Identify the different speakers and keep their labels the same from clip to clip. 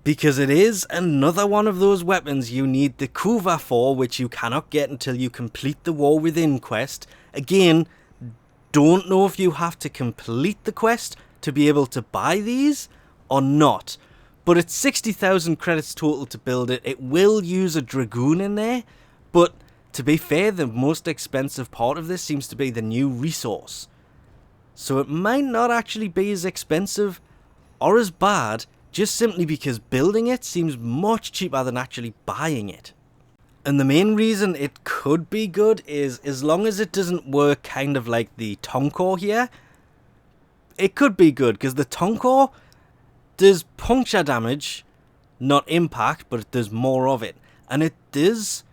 Speaker 1: because it is another one of those weapons you need the kuva for, which you cannot get until you complete the War Within quest. Again, don't know if you have to complete the quest to be able to buy these or not, but it's 60,000 credits total to build it. It will use a dragoon in there, but to be fair, the most expensive part of this seems to be the new resource. So it might not actually be as expensive or as bad, just simply because building it seems much cheaper than actually buying it. And the main reason it could be good is, as long as it doesn't work kind of like the Tonkor here, it could be good, because the Tonkor does puncture damage, not impact, but it does more of it. And it does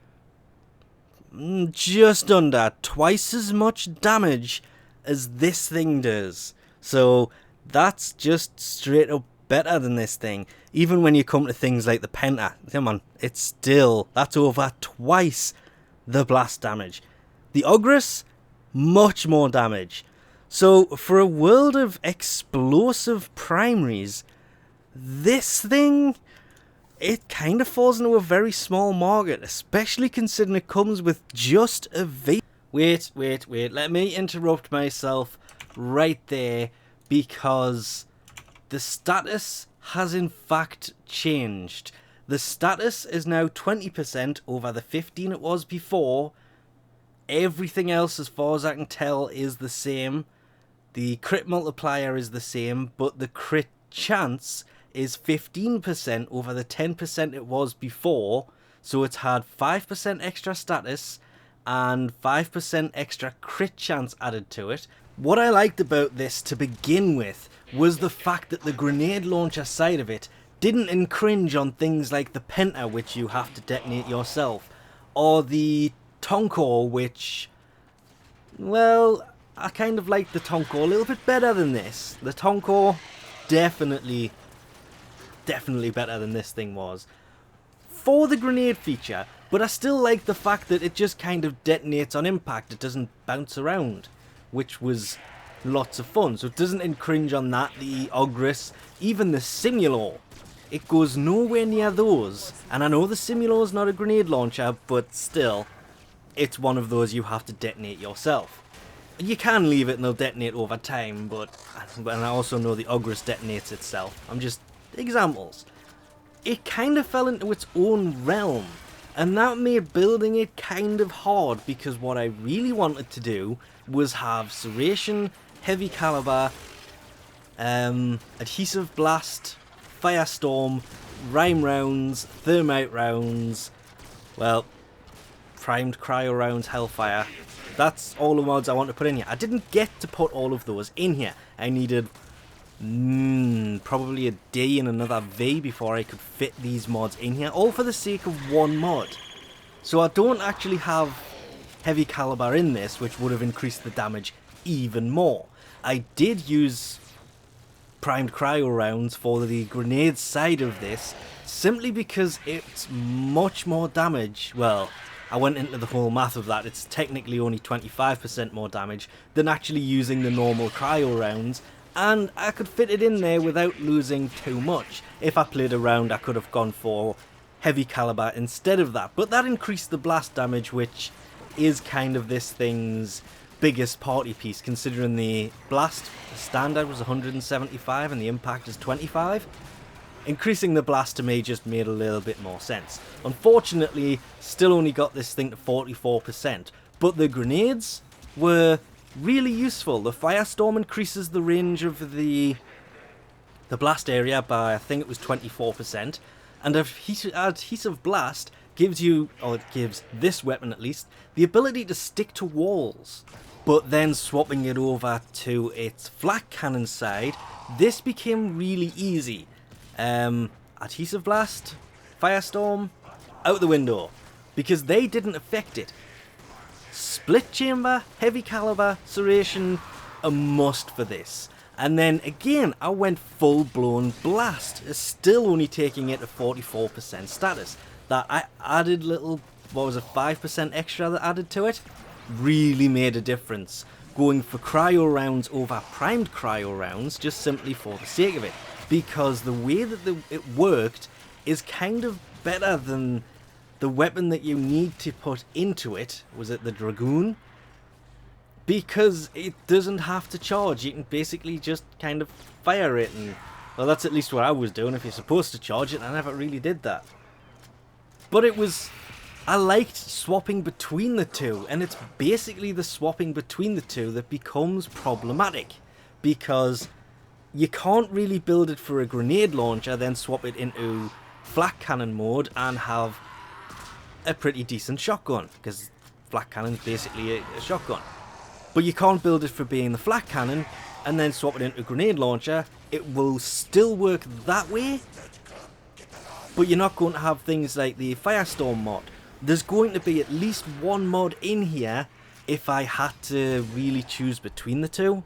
Speaker 1: just under twice as much damage as this thing does. So that's just straight up better than this thing. Even when you come to things like the Penta, come on, it's still, that's over twice the blast damage. The Ogress, much more damage. So for a world of explosive primaries, this thing, it kind of falls into a very small market, especially considering it comes with just a V. Wait, let me interrupt myself right there, because the status has in fact changed. The status is now 20% over the 15 it was before. Everything else, as far as I can tell, is the same. The crit multiplier is the same, but the crit chance is 15% over the 10% it was before. So it's had 5% extra status and 5% extra crit chance added to it. What I liked about this to begin with was the fact that the grenade launcher side of it didn't infringe on things like the Penta, which you have to detonate yourself, or the Tonkor, which, well, I kind of like the Tonkor a little bit better than this. The Tonkor, definitely better than this thing was for the grenade feature, but I still like the fact that it just kind of detonates on impact. It doesn't bounce around, which was lots of fun. So it doesn't infringe on that. The Ogress, even the Simulor, it goes nowhere near those. And I know the Simulor is not a grenade launcher, but still, it's one of those you have to detonate yourself. You can leave it and they'll detonate over time, but and I also know the Ogress detonates itself. I'm just examples. It kind of fell into its own realm, and that made building it kind of hard, because what I really wanted to do was have Serration, Heavy Caliber, Adhesive Blast, Firestorm, Rime rounds, Thermite rounds, well, Primed Cryo rounds, Hellfire. That's all the mods I want to put in here. I didn't get to put all of those in here. I needed probably a D and another V before I could fit these mods in here, all for the sake of one mod. So I don't actually have Heavy Caliber in this, which would have increased the damage even more. I did use Primed Cryo rounds for the grenade side of this, simply because it's much more damage. Well, I went into the whole math of that. It's technically only 25% more damage than actually using the normal cryo rounds, and I could fit it in there without losing too much. If I played around, I could have gone for Heavy Caliber instead of that, but that increased the blast damage, which is kind of this thing's biggest party piece, considering the blast standard was 175 and the impact is 25. Increasing the blast to me just made a little bit more sense. Unfortunately, still only got this thing to 44%, but the grenades were really useful. The Firestorm increases the range of the blast area by, I think it was 24%, and Adhesive Blast gives you, or it gives this weapon at least, the ability to stick to walls. But then swapping it over to its flak cannon side, this became really easy. Adhesive Blast, Firestorm, out the window, because they didn't affect it. Split Chamber, Heavy Caliber, Serration, a must for this. And then again, I went full blown Blast, still only taking it to 44% status. That I added little, what was it, 5% extra that added to it, really made a difference. Going for cryo rounds over primed cryo rounds, just simply for the sake of it. because the way that it worked is kind of better than the weapon that you need to put into it. Was it the Dragoon? Because it doesn't have to charge. You can basically just kind of fire it, and well, that's at least what I was doing. If you're supposed to charge it, I never really did that. But I liked swapping between the two, and it's basically the swapping between the two that becomes problematic, because you can't really build it for a grenade launcher, then swap it into flak cannon mode and have a pretty decent shotgun, because flak cannon is basically a shotgun. But you can't build it for being the flak cannon and then swap it into a grenade launcher. It will still work that way, but you're not going to have things like the Firestorm mod. There's going to be at least one mod in here. If I had to really choose between the two,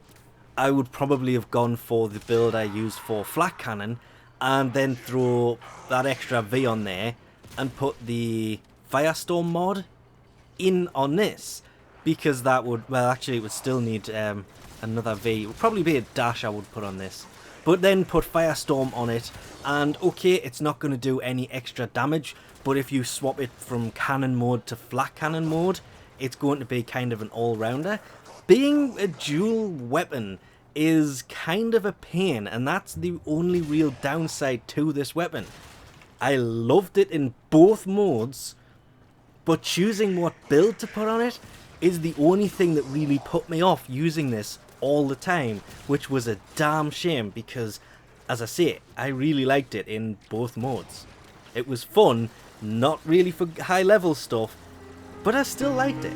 Speaker 1: I would probably have gone for the build I used for flak cannon, and then throw that extra V on there and put the Firestorm mod in on this, because that would, well, actually it would still need another V. It would probably be a dash I would put on this, but then put Firestorm on it, and okay, it's not going to do any extra damage, but if you swap it from cannon mode to flak cannon mode, it's going to be kind of an all-rounder. Being a dual weapon is kind of a pain, and that's the only real downside to this weapon. I loved it in both modes, but choosing what build to put on it is the only thing that really put me off using this all the time, which was a damn shame, because, as I say, I really liked it in both modes. It was fun, not really for high level stuff, but I still liked it.